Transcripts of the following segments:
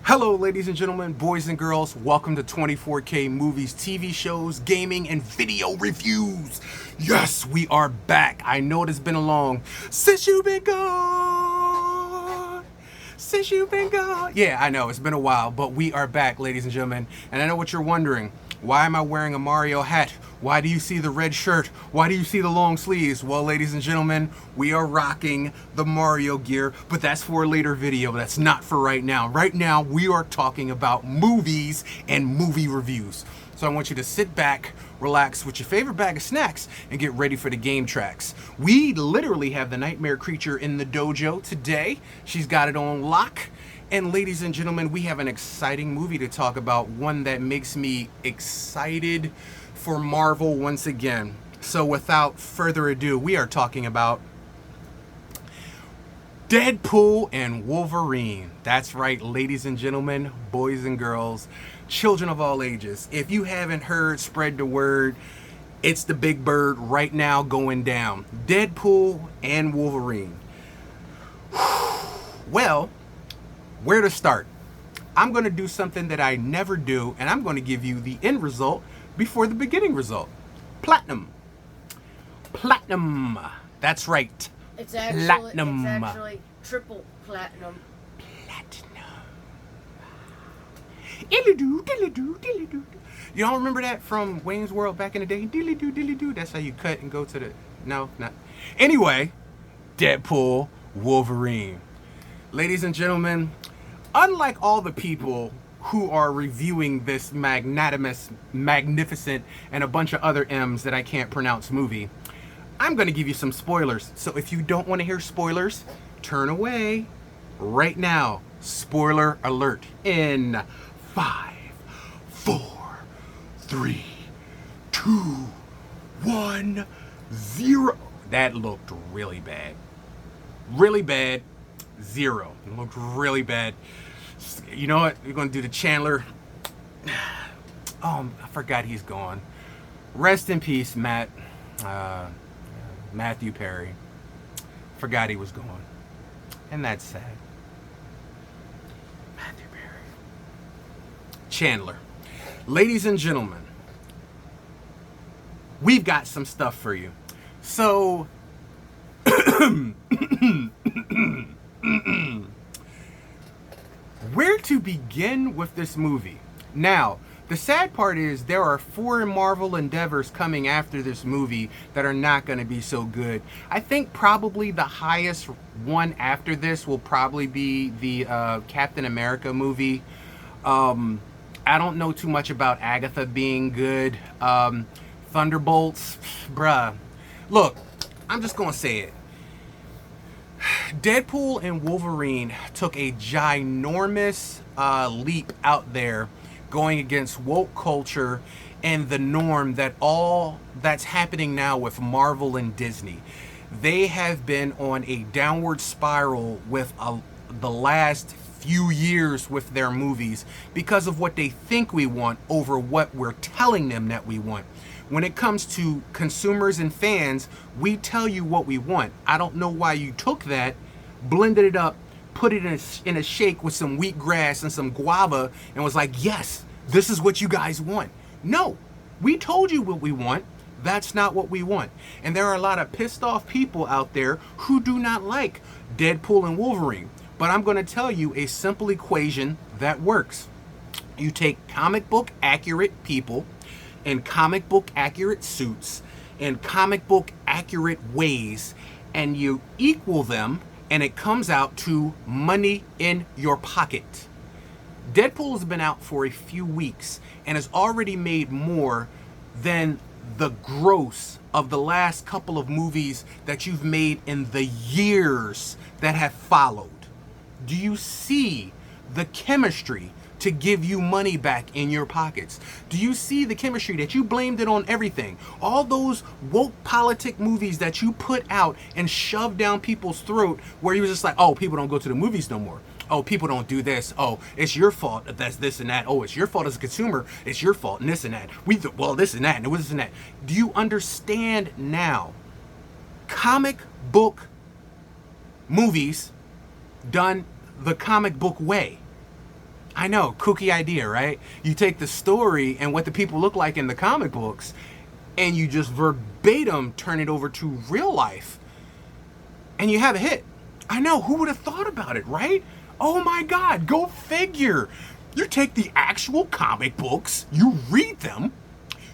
Hello, ladies and gentlemen, boys and girls. Welcome to 24K Movies, TV shows, gaming, and video reviews. Yes, we are back. I know it has been a long since you've been gone. Since you've been gone. Yeah, I know it's been a while, but we are back, ladies and gentlemen. And I know what you're wondering. Why am I wearing a Mario hat? Why do you see the red shirt? Why do you see the long sleeves? Well, ladies and gentlemen, we are rocking the Mario gear, but that's for a later video. That's not for right now. Right now, we are talking about movies and movie reviews. So I want you to sit back, relax with your favorite bag of snacks, and get ready for the game tracks. We literally have the Nightmare Creature in the dojo today. She's got it on lock. And ladies and gentlemen, we have an exciting movie to talk about, one that makes me excited for Marvel once again. So without further ado, we are talking about Deadpool and Wolverine. That's right, ladies and gentlemen, boys and girls, children of all ages. If you haven't heard, spread the word. It's the big bird right now going down. Deadpool and Wolverine. Well, where to start? I'm going to do something that I never do, and I'm going to give you the end result before the beginning result. Platinum. Platinum. That's right. It's actually, Platinum. It's actually triple platinum. Platinum. Dilly-doo, dilly-doo, dilly-doo. You don't remember that from Wayne's World back in the day? Dilly-doo, dilly-doo. That's how you cut and go to the... No, not... Anyway, Deadpool, Wolverine. Ladies and gentlemen, unlike all the people who are reviewing this magnanimous, magnificent, and a bunch of other M's that I can't pronounce movie, I'm going to give you some spoilers. So if you don't want to hear spoilers, turn away right now. Spoiler alert in 5, 4, 3, 2, 1, 0. That looked really bad. Really bad. 0. It looked really bad. You know what? We're going to do the Chandler. Oh, I forgot he's gone. Rest in peace, Matthew Perry. Forgot he was gone. And that's sad. Matthew Perry. Chandler. Ladies and gentlemen, we've got some stuff for you. So... where to begin with this movie? Now, the sad part is there are 4 Marvel endeavors coming after this movie that are not going to be so good. I think probably the highest one after this will probably be the Captain America movie. I don't know too much about Agatha being good. Thunderbolts, bruh. Look, I'm just going to say it. Deadpool and Wolverine took a ginormous leap out there going against woke culture and the norm that all that's happening now with Marvel and Disney. They have been on a downward spiral with the last few years with their movies because of what they think we want over what we're telling them that we want. When it comes to consumers and fans, we tell you what we want. I don't know why you took that, blended it up, put it in a shake with some wheatgrass and some guava, and was like, yes, this is what you guys want. No, we told you what we want. That's not what we want. And there are a lot of pissed off people out there who do not like Deadpool and Wolverine. But I'm going to tell you a simple equation that works. You take comic book accurate people in comic book accurate suits and comic book accurate ways, and you equal them, and it comes out to money in your pocket. Deadpool has been out for a few weeks and has already made more than the gross of the last couple of movies that you've made in the years that have followed. Do you see the chemistry to give you money back in your pockets? Do you see the chemistry that you blamed it on everything? All those woke politic movies that you put out and shoved down people's throat where you was just like, oh, people don't go to the movies no more. Oh, people don't do this. Oh, it's your fault that that's this and that. Oh, it's your fault as a consumer. It's your fault and this and that. Well, this and that and this and that. Do you understand now? Comic book movies done the comic book way. I know, kooky idea, right? You take the story and what the people look like in the comic books, and you just verbatim turn it over to real life, and you have a hit. I know, who would have thought about it, right? Oh my God, go figure. You take the actual comic books, you read them,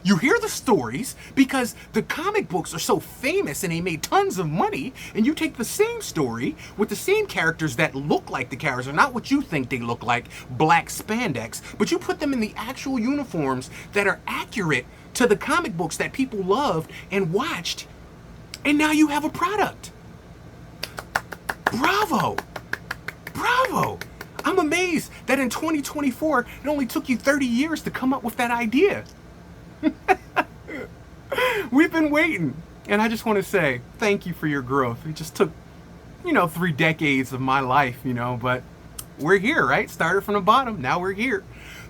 you hear the stories, because the comic books are so famous and they made tons of money, and you take the same story with the same characters that look like the characters, not what you think they look like, black spandex, but you put them in the actual uniforms that are accurate to the comic books that people loved and watched, and now you have a product. Bravo! Bravo! I'm amazed that in 2024, it only took you 30 years to come up with that idea. We've been waiting, and I just want to say thank you for your growth. It just took, 3 decades of my life, but we're here, right? Started from the bottom, now we're here.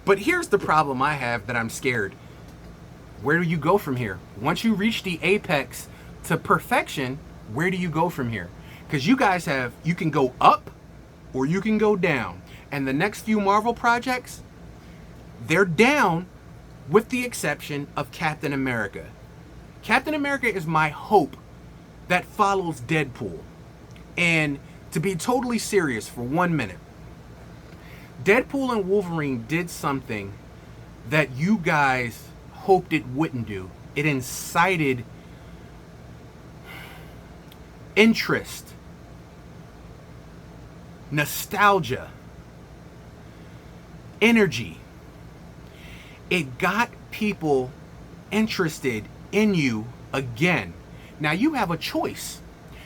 But here's the problem I have that I'm scared. Where do you go from here? Once you reach the apex to perfection, where do you go from here? Because you guys you can go up or you can go down. And the next few Marvel projects, they're down, with the exception of Captain America. Captain America is my hope that follows Deadpool. And to be totally serious for 1 minute, Deadpool and Wolverine did something that you guys hoped it wouldn't do. It incited interest, nostalgia, energy. It got people interested in you again. Now you have a choice.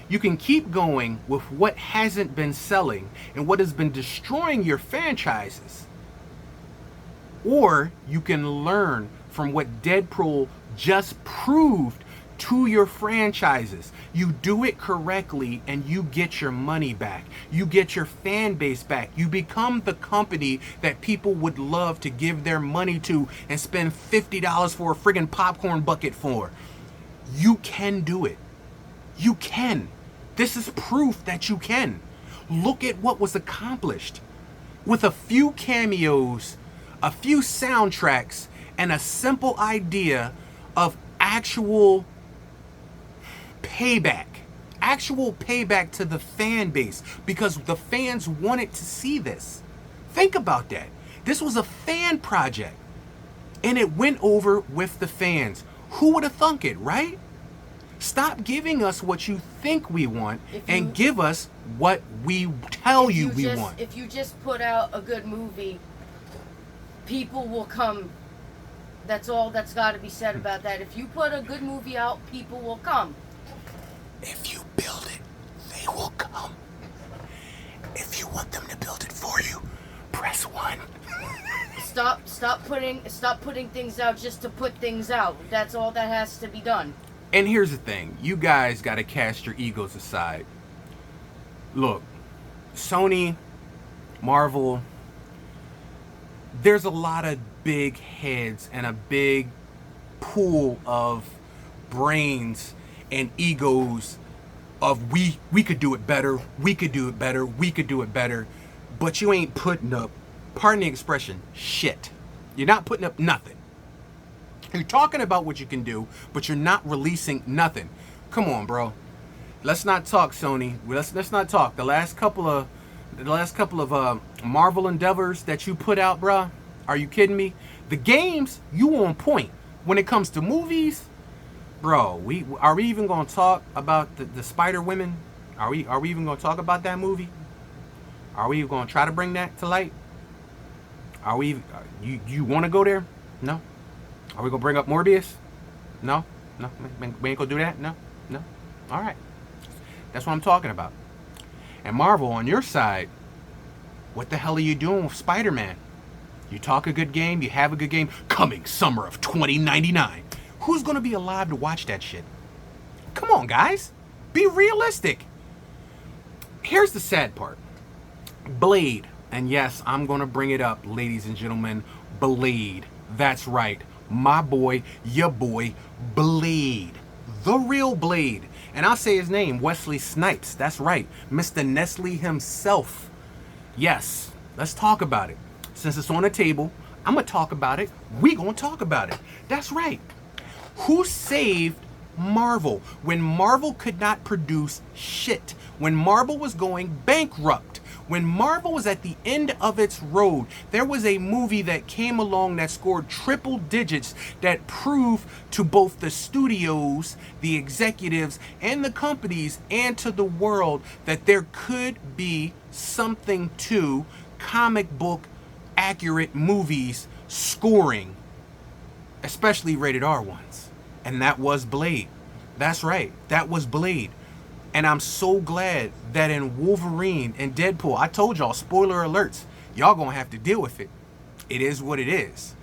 You can keep going with what hasn't been selling and what has been destroying your franchises. Or you can learn from what Deadpool just proved to your franchises. You do it correctly and you get your money back. You get your fan base back. You become the company that people would love to give their money to and spend $50 for a friggin' popcorn bucket for. You can do it. You can. This is proof that you can. Look at what was accomplished with a few cameos, a few soundtracks, and a simple idea of actual payback to the fan base, because the fans wanted to see this. Think about that. This was a fan project and it went over with the fans. Who would have thunk it, right? Stop giving us what you think we want and give us what we tell you we want. If you just put out a good movie, people will come. That's all that's got to be said about that. If you put a good movie out, people will come. If you build it, they will come. If you want them to build it for you, press 1. Stop putting things out just to put things out. That's all that has to be done. And here's the thing, you guys got to cast your egos aside. Look, Sony, Marvel, there's a lot of big heads and a big pool of brains and egos of we could do it better, we could do it better, we could do it better, but you ain't putting up, pardon the expression, shit. You're not putting up nothing. You're talking about what you can do, but you're not releasing nothing. Come on, bro. Let's not talk, Sony. Let's not talk. The last couple of Marvel endeavors that you put out, bro. Are you kidding me? The games, you on point. When it comes to movies, bro, are we even gonna talk about the Spider Women? Are we even gonna talk about that movie? Are we gonna try to bring that to light? Are we? You want to go there? No. Are we gonna bring up Morbius? No. We ain't gonna do that. No. All right. That's what I'm talking about. And Marvel, on your side, what the hell are you doing with Spider-Man? You talk a good game, you have a good game. Coming summer of 2099. Who's gonna be alive to watch that shit? Come on, guys. Be realistic. Here's the sad part. Blade. And yes, I'm gonna bring it up, ladies and gentlemen. Blade. That's right. My boy, your boy, Blade. The real Blade. And I'll say his name, Wesley Snipes. That's right. Mr. Nestle himself. Yes. Let's talk about it. Since it's on the table, I'm going to talk about it. We going to talk about it. That's right. Who saved Marvel when Marvel could not produce shit? When Marvel was going bankrupt? When Marvel was at the end of its road, there was a movie that came along that scored triple digits that proved to both the studios, the executives, and the companies, and to the world that there could be something to comic book accurate movies scoring, especially rated R ones. And that was Blade. That's right, that was Blade. And I'm so glad that in Wolverine and Deadpool, I told y'all, spoiler alerts, y'all gonna have to deal with it. It is what it is.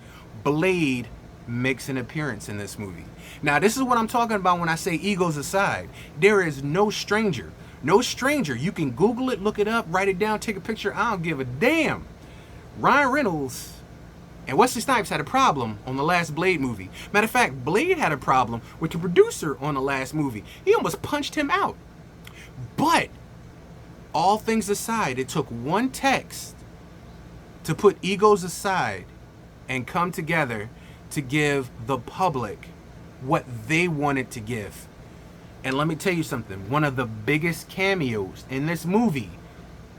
Blade makes an appearance in this movie. Now, this is what I'm talking about when I say egos aside. There is no stranger. No stranger. You can Google it, look it up, write it down, take a picture. I don't give a damn. Ryan Reynolds and Wesley Snipes had a problem on the last Blade movie. Matter of fact, Blade had a problem with the producer on the last movie. He almost punched him out. But all things aside, it took one text to put egos aside and come together to give the public what they wanted to give. And let me tell you something. One of the biggest cameos in this movie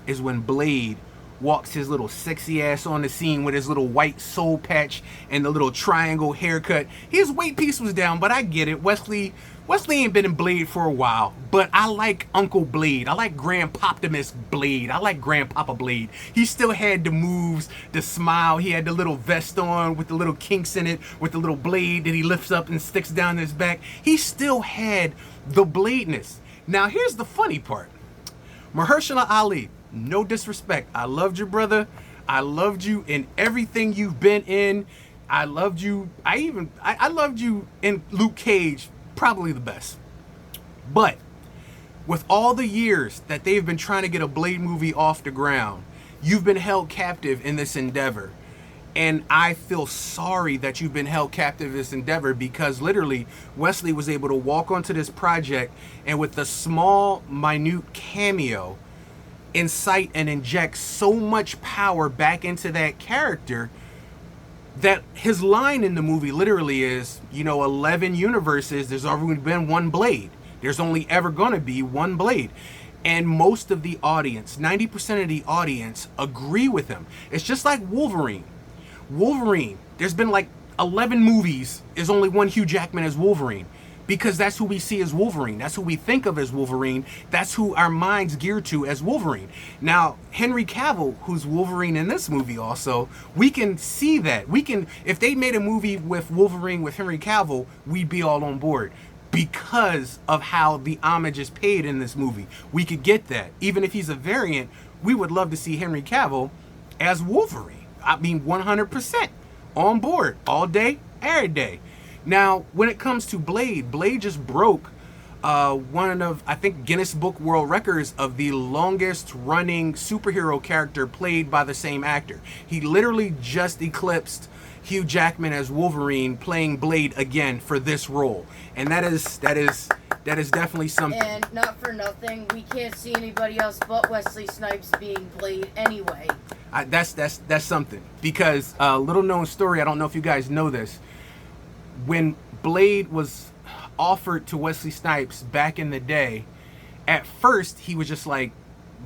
is when Blade walks his little sexy ass on the scene with his little white soul patch and the little triangle haircut. His weight piece was down, but I get it. Wesley ain't been in Blade for a while, but I like Uncle Blade. I like Grandpoptimus Blade. I like Grandpapa Blade. He still had the moves, the smile. He had the little vest on with the little kinks in it, with the little blade that he lifts up and sticks down his back. He still had the bladeness. Now, here's the funny part. Mahershala Ali, no disrespect, I loved you, brother. I loved you in everything you've been in. I loved you. I loved you in Luke Cage, probably the best. But with all the years that they've been trying to get a Blade movie off the ground, you've been held captive in this endeavor. And I feel sorry that you've been held captive in this endeavor, because literally Wesley was able to walk onto this project and with a small, minute cameo, incite and inject so much power back into that character that his line in the movie literally is, 11 universes, there's already been one Blade. There's only ever going to be one Blade. And most of the audience, 90% of the audience, agree with him. It's just like Wolverine. Wolverine, there's been like 11 movies, there's only one Hugh Jackman as Wolverine. Because that's who we see as Wolverine. That's who we think of as Wolverine. That's who our minds gear to as Wolverine. Now, Henry Cavill, who's Wolverine in this movie also, we can see that. If they made a movie with Wolverine with Henry Cavill, we'd be all on board. Because of how the homage is paid in this movie. We could get that. Even if he's a variant, we would love to see Henry Cavill as Wolverine. I mean, 100% on board all day, every day. Now, when it comes to Blade, Blade just broke one of, I think, Guinness Book World Records of the longest running superhero character played by the same actor. He literally just eclipsed Hugh Jackman as Wolverine playing Blade again for this role. And that is definitely something. And not for nothing, we can't see anybody else but Wesley Snipes being Blade anyway. That's something. Because little known story, I don't know if you guys know this. When Blade was offered to Wesley Snipes back in the day, at first he was just like,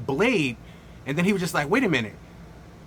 Blade? And then he was just like, wait a minute.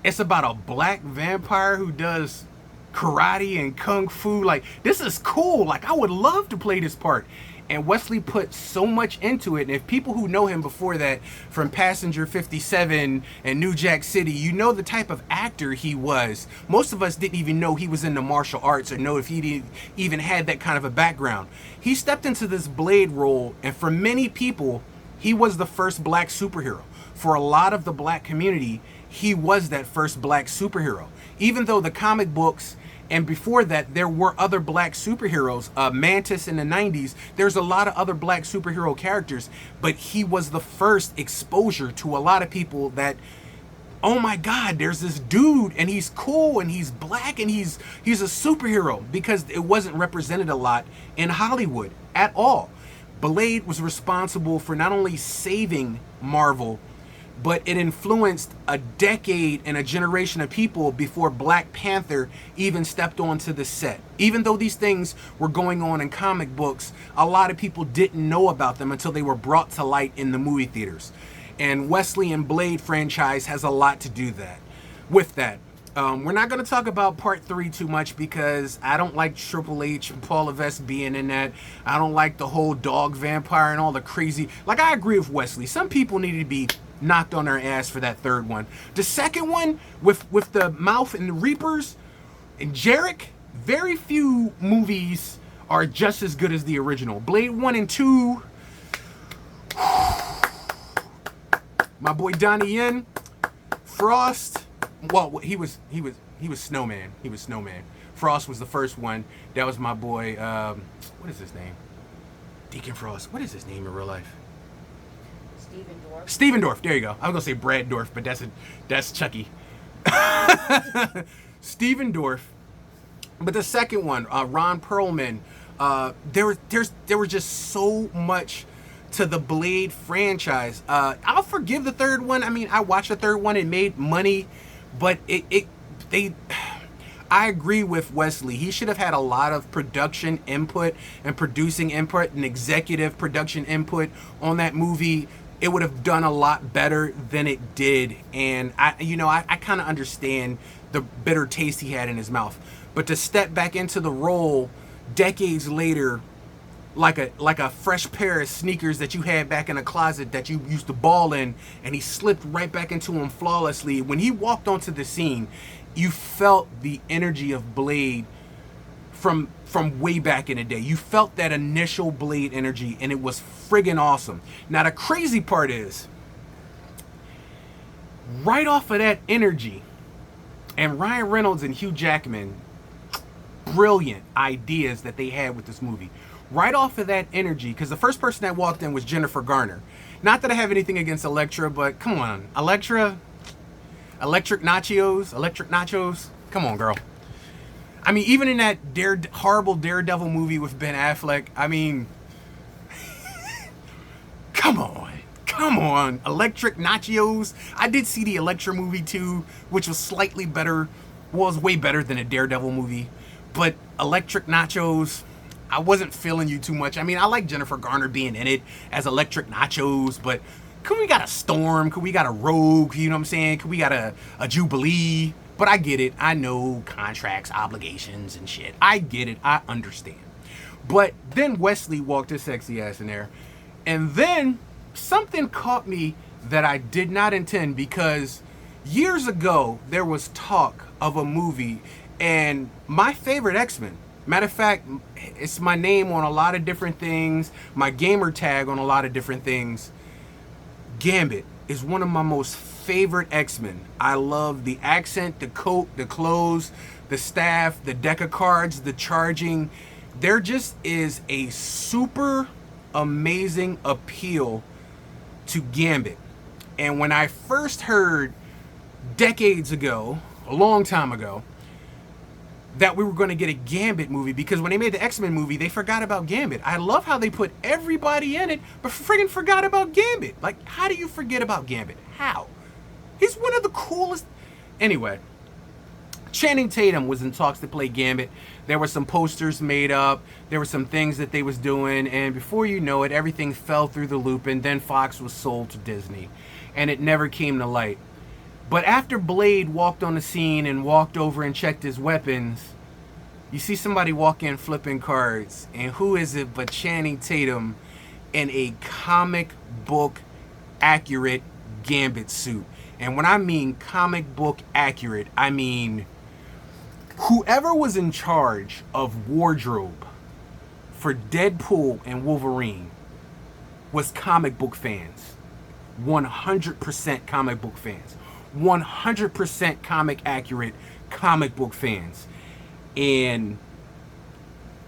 It's about a black vampire who does karate and kung fu. Like, this is cool. Like, I would love to play this part. And Wesley put so much into it. And if people who know him before that, from Passenger 57 and New Jack City, you know the type of actor he was. Most of us didn't even know he was into martial arts or know if he even had that kind of a background. He stepped into this Blade role, and for many people, he was the first black superhero. For a lot of the black community, he was that first black superhero. Even though the comic books and before that, there were other black superheroes. Mantis in the 90s, there's a lot of other black superhero characters, but he was the first exposure to a lot of people that, oh my God, there's this dude and he's cool and he's black and he's a superhero, because it wasn't represented a lot in Hollywood at all. Blade was responsible for not only saving Marvel, but it influenced a decade and a generation of people before Black Panther even stepped onto the set. Even though these things were going on in comic books, a lot of people didn't know about them until they were brought to light in the movie theaters. And Wesley and Blade franchise has a lot to do with that. We're not going to talk about part 3 too much because I don't like Triple H and Paul Levesque being in that. I don't like the whole dog vampire and all the crazy. Like, I agree with Wesley. Some people needed to be knocked on their ass for that third one. The second one with the mouth and the Reapers and Jarek, very few movies are just as good as the original. Blade 1 and 2. My boy Donnie Yen, Frost. Well, he was Snowman. He was Snowman. Frost was the first one. That was my boy. What is his name? Deacon Frost. What is his name in real life? Steven Dorff. Steven Dorff. There you go. I was gonna say Brad Dorff, but that's Chucky. Steven Dorff. But the second one, Ron Perlman. There was just so much to the Blade franchise. I'll forgive the third one. I mean, I watched the third one. It made money, but I agree with Wesley. He should have had a lot of production input and producing input and executive production input on that movie. It would have done a lot better than it did. And I kind of understand the bitter taste he had in his mouth. But to step back into the role decades later, like a fresh pair of sneakers that you had back in a closet that you used to ball in, and he slipped right back into them flawlessly. When he walked onto the scene, you felt the energy of Blade from way back in the day. You felt that initial Blade energy, and it was friggin' awesome. Now the crazy part is, right off of that energy, and Ryan Reynolds and Hugh Jackman, brilliant ideas that they had with this movie. Right off of that energy, because the first person that walked in was Jennifer Garner. Not that I have anything against Elektra, but come on, Elektra, electric nachos, come on, girl. I mean, even in that horrible Daredevil movie with Ben Affleck, I mean, come on, electric nachos. I did see the Elektra movie too, which was slightly better, was way better than a Daredevil movie, but electric nachos, I wasn't feeling you too much. I mean, I like Jennifer Garner being in it as electric nachos, but could we got a Storm? Could we got a Rogue? You know what I'm saying? Could we got a Jubilee? But I get it. I know contracts, obligations, and shit. I get it. I understand. But then Wesley walked his sexy ass in there, and then something caught me that I did not intend, because years ago there was talk of a movie, and my favorite X-Men, matter of fact, it's my name on a lot of different things, my gamer tag on a lot of different things. Gambit is one of my most favorite X-Men. I love the accent, the coat, the clothes, the staff, the deck of cards, the charging. There just is a super amazing appeal to Gambit. And when I first heard decades ago, a long time ago, that we were going to get a Gambit movie, because when they made the X-Men movie, they forgot about Gambit. I love how they put everybody in it, but friggin' forgot about Gambit. Like, how do you forget about Gambit? How? He's one of the coolest. Anyway, Channing Tatum was in talks to play Gambit. There were some posters made up. There were some things that they was doing, and before you know it, everything fell through the loop, and then Fox was sold to Disney, and it never came to light. But after Blade walked on the scene and walked over and checked his weapons, you see somebody walk in flipping cards. And who is it but Channing Tatum in a comic book accurate Gambit suit? And when I mean comic book accurate, I mean whoever was in charge of wardrobe for Deadpool and Wolverine was comic book fans. 100% comic book fans. 100% comic accurate comic book fans. And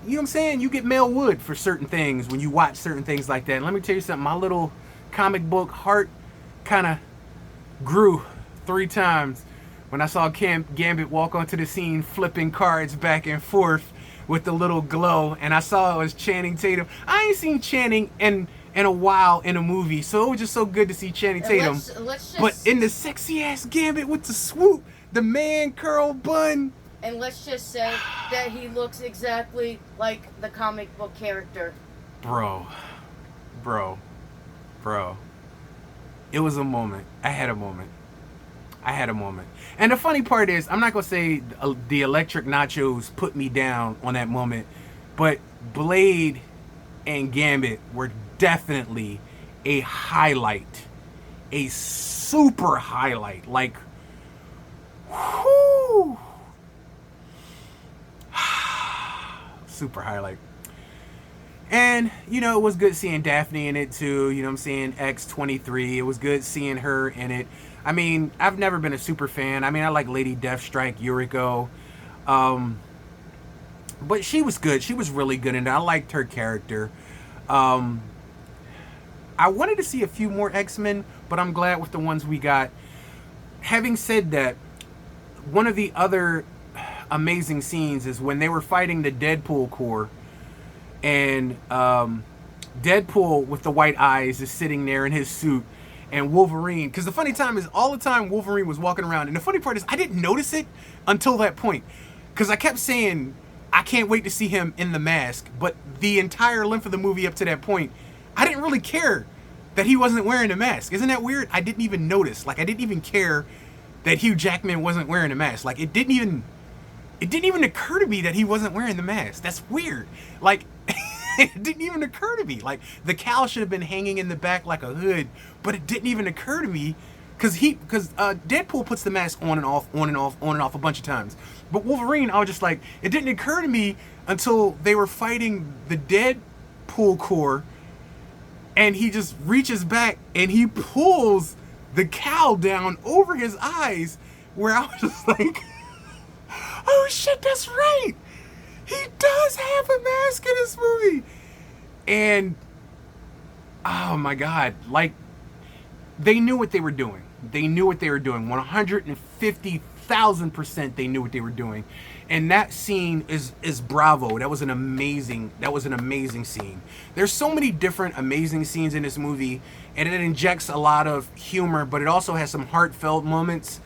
you know what I'm saying? You get Mel Wood for certain things when you watch certain things like that. And let me tell you something, my little comic book heart kind of grew 3 times when I saw Gambit walk onto the scene flipping cards back and forth with the little glow, and I saw it was Channing Tatum. I ain't seen Channing, and in a while in a movie. So it was just so good to see Channing Tatum. Let's just, but in the sexy ass Gambit with the swoop, the man curl bun. and let's just say that he looks exactly like the comic book character. Bro. It was a moment. I had a moment. And the funny part is, I'm not going to say the electric nachos put me down on that moment, but Blade and Gambit were definitely a highlight. A super highlight. Like, whoo! Super highlight. And, you know, it was good seeing Daphne in it too. You know what I'm saying? X-23. It was good seeing her in it. I mean, I've never been a super fan. I mean, I like Lady Deathstrike, Yuriko. But she was good. She was really good in it. I liked her character. I wanted to see a few more X-Men, but I'm glad with the ones we got. Having said that, one of the other amazing scenes is when they were fighting the Deadpool Corps. And Deadpool with the white eyes is sitting there in his suit, and Wolverine, because the funny time is all the time Wolverine was walking around, and the funny part is I didn't notice it until that point, because I kept saying I can't wait to see him in the mask, but the entire length of the movie up to that point I didn't really care that he wasn't wearing a mask. Isn't that weird? I didn't even notice. Like, I didn't even care that Hugh Jackman wasn't wearing a mask. Like, it didn't even occur to me that he wasn't wearing the mask. That's weird. Like, it didn't even occur to me. Like, the cowl should have been hanging in the back like a hood, but it didn't even occur to me because Deadpool puts the mask on and off a bunch of times. But Wolverine, I was just like, it didn't occur to me until they were fighting the Deadpool Corps, and he just reaches back and he pulls the cowl down over his eyes, where I was just like, oh shit, that's right. He does have a mask in this movie. And, oh my God, like, they knew what they were doing. 150,000% they knew what they were doing. And that scene is bravo. That was an amazing scene. There's so many different amazing scenes in this movie, and it injects a lot of humor, but it also has some heartfelt moments.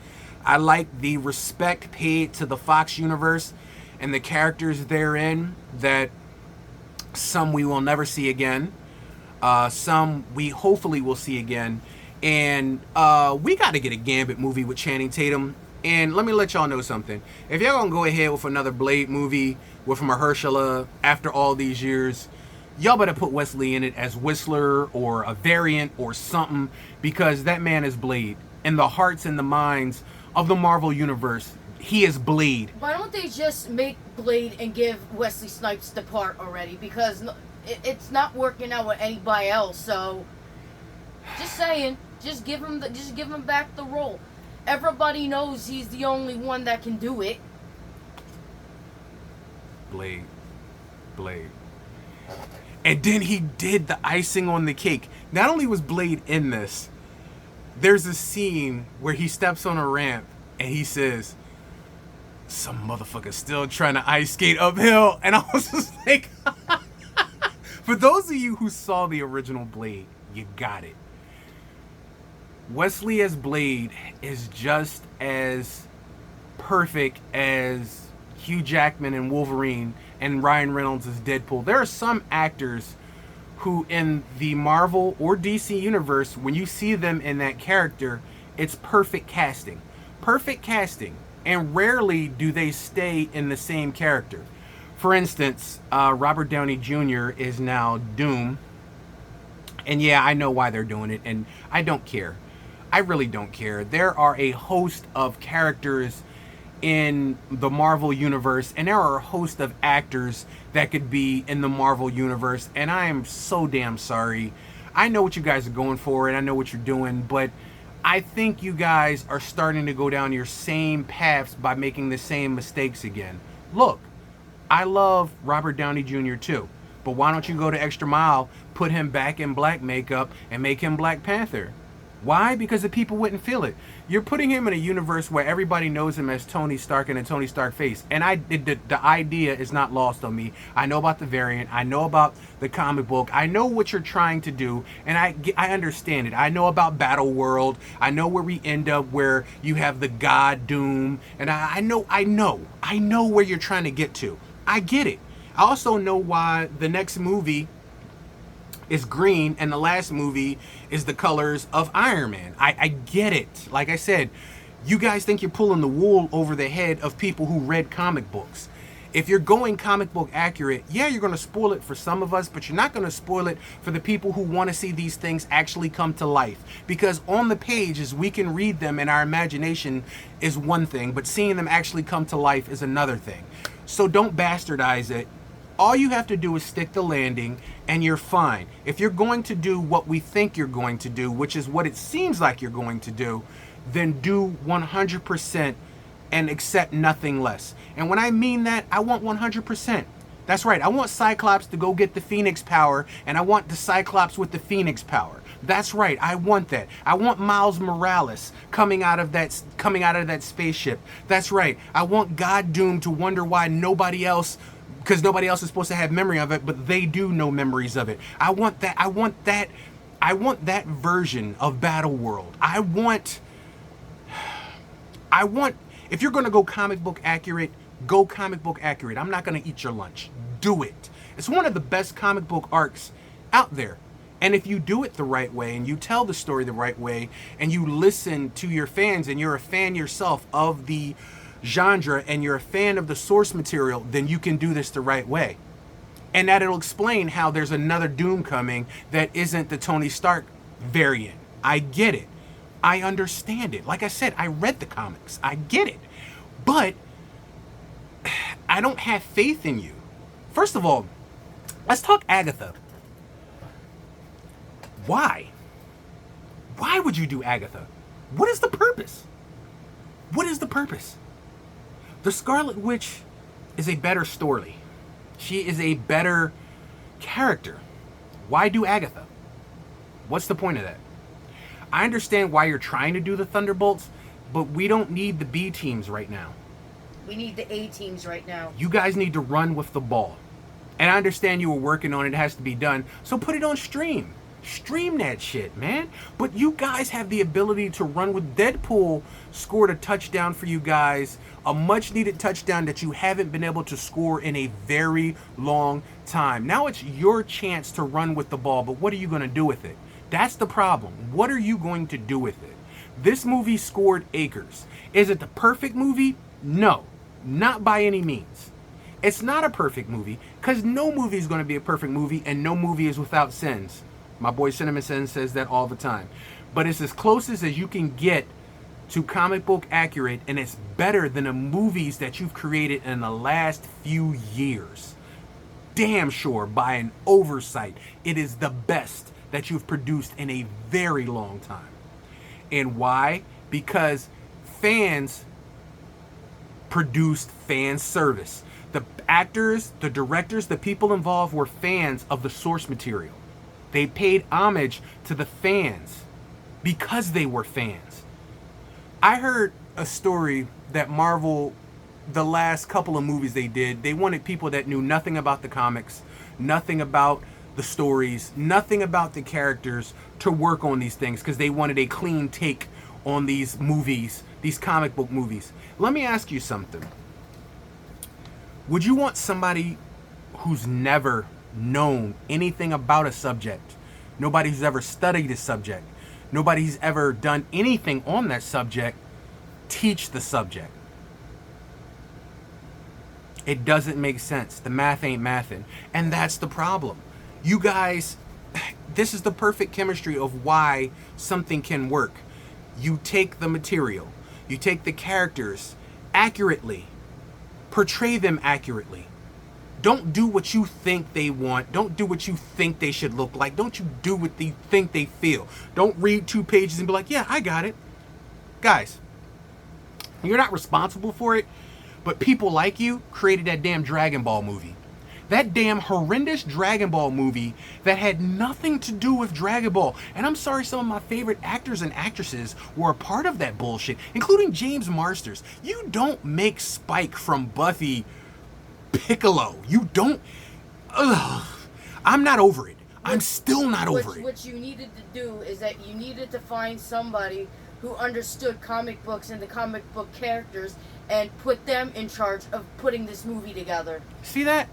I like the respect paid to the Fox universe and the characters therein, that some we will never see again. Some we hopefully will see again. And we got to get a Gambit movie with Channing Tatum. And let me let y'all know something. If y'all gonna go ahead with another Blade movie with Mahershala after all these years, y'all better put Wesley in it as Whistler or a variant or something, because that man is Blade. In the hearts and the minds of the Marvel Universe, he is Blade. Why don't they just make Blade and give Wesley Snipes the part already? Because it's not working out with anybody else. So, just saying, just give him back the role. Everybody knows he's the only one that can do it. Blade. And then he did the icing on the cake. Not only was Blade in this, there's a scene where he steps on a ramp and he says, some motherfucker still trying to ice skate uphill. And I was just like, for those of you who saw the original Blade, you got it. Wesley as Blade is just as perfect as Hugh Jackman and Wolverine and Ryan Reynolds as Deadpool. There are some actors who in the Marvel or DC universe, when you see them in that character, it's perfect casting. Perfect casting. And rarely do they stay in the same character. For instance, Robert Downey Jr. is now Doom. And yeah, I know why they're doing it, and I don't care. I really don't care. There are a host of characters in the Marvel Universe, and there are a host of actors that could be in the Marvel Universe, and I am so damn sorry. I know what you guys are going for, and I know what you're doing, but I think you guys are starting to go down your same paths by making the same mistakes again. Look, I love Robert Downey Jr. too, but why don't you go the extra mile, put him back in black makeup, and make him Black Panther? Why? Because the people wouldn't feel it. You're putting him in a universe where everybody knows him as Tony Stark and a Tony Stark face. And the idea is not lost on me. I know about the variant. I know about the comic book. I know what you're trying to do, and I understand it. I know about Battle World. I know where we end up, where you have the God Doom, and I know where you're trying to get to. I get it. I also know why the next movie is green and the last movie is the colors of Iron Man. I get it. Like I said, you guys think you're pulling the wool over the head of people who read comic books. If you're going comic book accurate, yeah, you're going to spoil it for some of us, but you're not going to spoil it for the people who want to see these things actually come to life. Because on the pages, we can read them and our imagination is one thing, but seeing them actually come to life is another thing. So don't bastardize it. All you have to do is stick the landing and you're fine. If you're going to do what we think you're going to do, which is what it seems like you're going to do, then do 100% and accept nothing less. And when I mean that, I want 100%. That's right. I want Cyclops to go get the Phoenix power, and I want the Cyclops with the Phoenix power. That's right. I want that. I want Miles Morales coming out of that spaceship. That's right. I want God Doom to wonder why nobody else, because nobody else is supposed to have memory of it, but they do know memories of it. I want that. I want that version of Battle World. I want, if you're going to go comic book accurate, go comic book accurate. I'm not going to eat your lunch. Do it. It's one of the best comic book arcs out there. And if you do it the right way and you tell the story the right way and you listen to your fans and you're a fan yourself of the genre and you're a fan of the source material, then you can do this the right way. And that it'll explain how there's another Doom coming that isn't the Tony Stark variant. I get it. I understand it. Like I said, I read the comics. I get it. But I don't have faith in you. First of all, let's talk Agatha. Why? Why would you do Agatha? What is the purpose? What is the purpose? The Scarlet Witch is a better story. She is a better character. Why do Agatha? What's the point of that? I understand why you're trying to do the Thunderbolts, but we don't need the B teams right now. We need the A teams right now. You guys need to run with the ball. And I understand you were working on it. It has to be done. So put it on stream. Stream that shit, man. But you guys have the ability to run with Deadpool. Scored a touchdown for you guys. A much needed touchdown that you haven't been able to score in a very long time. Now it's your chance to run with the ball, but what are you going to do with it? That's the problem. What are you going to do with it? This movie scored acres. Is it the perfect movie? No, not by any means. It's not a perfect movie because no movie is going to be a perfect movie and no movie is without sins. My boy Cinnamon Sen says that all the time. But it's as close as you can get to comic book accurate, and it's better than the movies that you've created in the last few years. Damn sure, by an oversight, it is the best that you've produced in a very long time. And why? Because fans produced fan service. The actors, the directors, the people involved were fans of the source material. They paid homage to the fans because they were fans. I heard a story that Marvel, the last couple of movies they did, they wanted people that knew nothing about the comics, nothing about the stories, nothing about the characters to work on these things because they wanted a clean take on these movies, these comic book movies. Let me ask you something. Would you want somebody who's never known anything about a subject, nobody who's ever studied a subject, nobody who's ever done anything on that subject, teach the subject? It doesn't make sense. The math ain't mathin'. And that's the problem. You guys, this is the perfect chemistry of why something can work. You take the material, you take the characters accurately, portray them accurately. Don't do what you think they want. Don't do what you think they should look like. Don't you do what they think they feel. Don't read 2 pages and be like, yeah, I got it. Guys, you're not responsible for it, but people like you created that damn Dragon Ball movie. That damn horrendous Dragon Ball movie that had nothing to do with Dragon Ball. And I'm sorry, some of my favorite actors and actresses were a part of that bullshit, including James Marsters. You don't make Spike from Buffy Piccolo. You don't. Ugh. I'm not over it. I'm still not over it. What you needed to do is that you needed to find somebody who understood comic books and the comic book characters and put them in charge of putting this movie together. See that?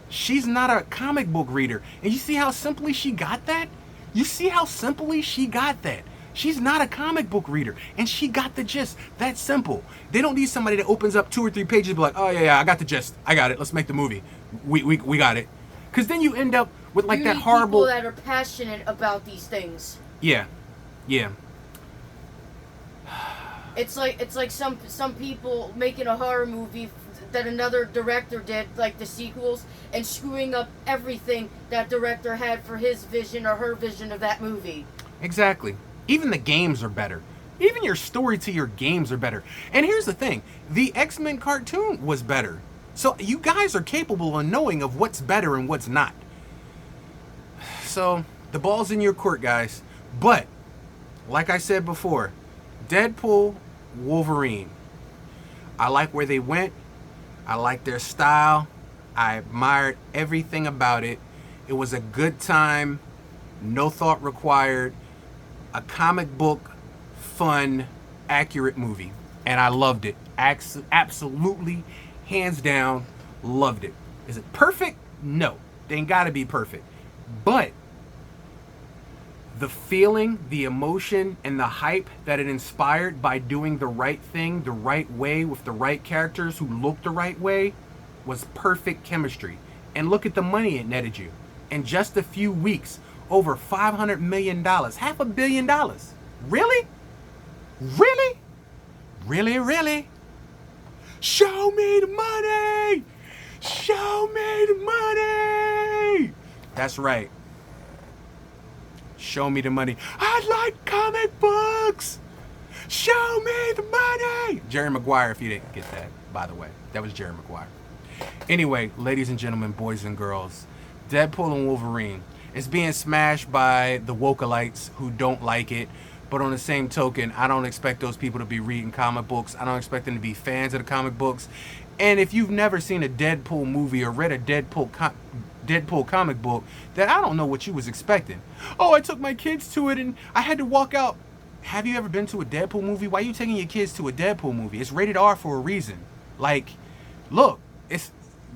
She's not a comic book reader. And you see how simply she got that? You see how simply she got that? She's not a comic book reader. And she got the gist. That's simple. They don't need somebody that opens up 2 or 3 pages and be like, oh yeah, I got the gist. I got it. Let's make the movie. We got it. Because then you end up with like that horrible... people that are passionate about these things. Yeah. It's like some people making a horror movie that another director did, like the sequels, and screwing up everything that director had for his vision or her vision of that movie. Exactly. Even the games are better. Even your story to your games are better. And here's the thing. The X-Men cartoon was better. So you guys are capable of knowing of what's better and what's not. So the ball's in your court, guys. But, like I said before, Deadpool, Wolverine. I like where they went. I like their style. I admired everything about it. It was a good time. No thought required. A comic book, fun, accurate movie. And I loved it. Absolutely, hands down, loved it. Is it perfect? No. They ain't gotta be perfect. But the feeling, the emotion, and the hype that it inspired by doing the right thing the right way with the right characters who looked the right way was perfect chemistry. And look at the money it netted you. In just a few weeks, over $500 million, $500 million. Really? Really? Really, really? Show me the money! Show me the money! That's right. Show me the money. I like comic books! Show me the money! Jerry Maguire, if you didn't get that, by the way. That was Jerry Maguire. Anyway, ladies and gentlemen, boys and girls, Deadpool and Wolverine is being smashed by the wokalites who don't like it. But on the same token, I don't expect those people to be reading comic books. I don't expect them to be fans of the comic books. And if you've never seen a Deadpool movie or read a Deadpool comic book, then I don't know what you was expecting. Oh, I took my kids to it and I had to walk out. Have you ever been to a Deadpool movie? Why are you taking your kids to a Deadpool movie? It's rated R for a reason. Like, look, it's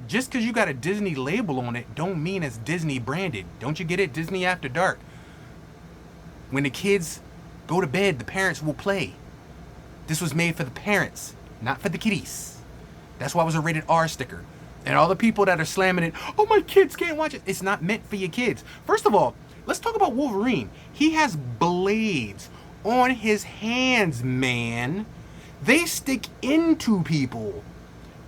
just because you got a Disney label on it don't mean it's Disney branded. Don't you get it? Disney After Dark. When the kids go to bed, the parents will play. This was made for the parents, not for the kiddies. That's why it was a rated R sticker. And all the people that are slamming it, oh, my kids can't watch it. It's not meant for your kids. First of all, let's talk about Wolverine. He has blades on his hands, man. They stick into people.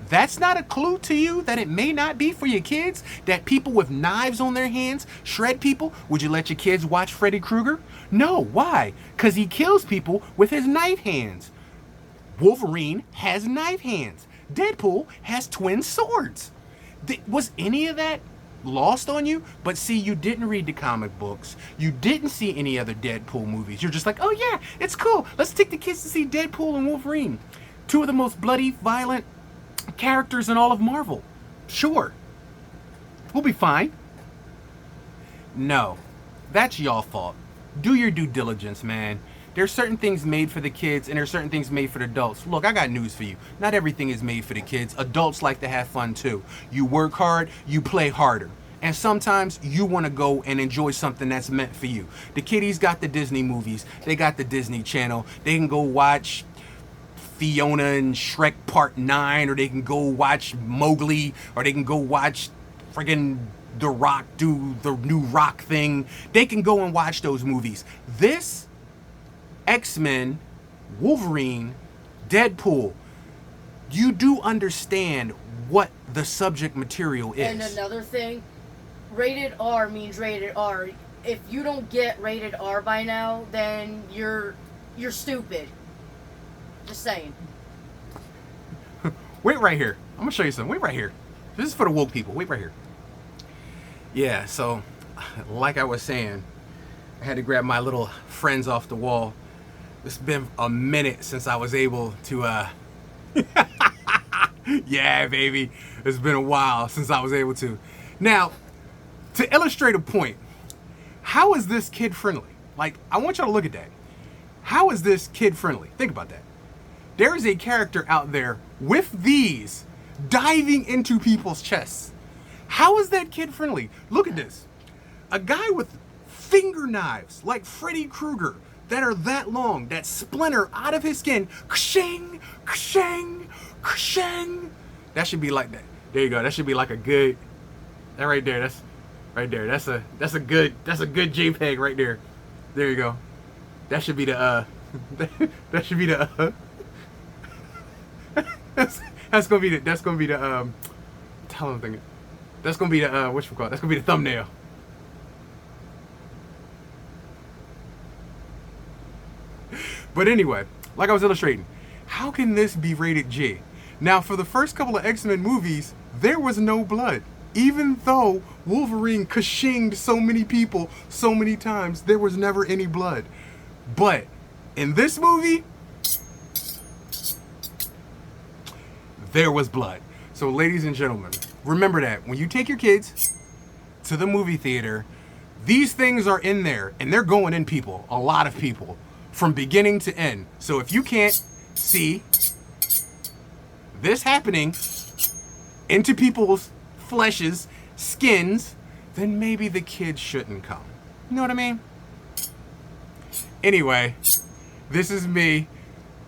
That's not a clue to you that it may not be for your kids? That people with knives on their hands shred people? Would you let your kids watch Freddy Krueger? No. Why? Because he kills people with his knife hands. Wolverine has knife hands. Deadpool has twin swords. Was any of that lost on you? But see, you didn't read the comic books. You didn't see any other Deadpool movies. You're just like, oh yeah, it's cool. Let's take the kids to see Deadpool and Wolverine. Two of the most bloody, violent characters in all of Marvel. Sure. We'll be fine. No. That's y'all fault. Do your due diligence, man. There's certain things made for the kids and there's certain things made for the adults. Look, I got news for you. Not everything is made for the kids. Adults like to have fun too. You work hard, you play harder. And sometimes you want to go and enjoy something that's meant for you. The kiddies got the Disney movies. They got the Disney Channel. They can go watch Fiona and Shrek Part 9, or they can go watch Mowgli, or they can go watch friggin' The Rock do the new Rock thing. They can go and watch those movies. This, X-Men, Wolverine, Deadpool, you do understand what the subject material is. And another thing, rated R means rated R. If you don't get rated R by now, then you're stupid. Just saying. Wait right here. I'm gonna show you something. Wait right here. This is for the woke people. Wait right here. Yeah, so like I was saying, I had to grab my little friends off the wall. It's been a minute since I was able to yeah, baby. It's been a while since I was able to. Now, to illustrate a point, how is this kid friendly? Like, I want y'all to look at that. How is this kid friendly? Think about that. There is a character out there with these diving into people's chests. How is that kid friendly? Look at this. A guy with finger knives like Freddy Krueger that are that long, that splinter out of his skin. Kshang, kshang, kshang. That should be like that. There you go. That should be like a good. That right there. That's right there. That's a good JPEG right there. There you go. That should be the that should be the that's gonna be the tell them thing. That's gonna be the whatchamacallit? That's gonna be the thumbnail. But anyway, like I was illustrating, how can this be rated G? Now, for the first couple of X-Men movies, there was no blood. Even though Wolverine kashinged so many people so many times, there was never any blood. But in this movie, there was blood. So ladies and gentlemen, remember that when you take your kids to the movie theater, these things are in there and they're going in people, a lot of people, from beginning to end. So if you can't see this happening into people's fleshes, skins, then maybe the kids shouldn't come. You know what I mean? Anyway, this is me,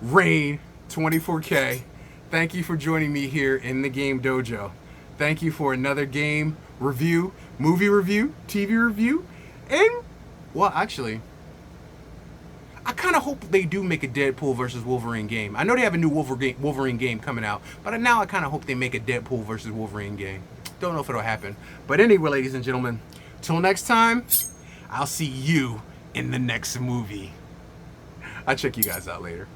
Rain 24K. Thank you for joining me here in the Game Dojo. Thank you for another game review, movie review, TV review, and, well, actually, I kind of hope they do make a Deadpool versus Wolverine game. I know they have a new Wolverine game coming out, but now I kind of hope they make a Deadpool versus Wolverine game. Don't know if it'll happen. But anyway, ladies and gentlemen, till next time, I'll see you in the next movie. I'll check you guys out later.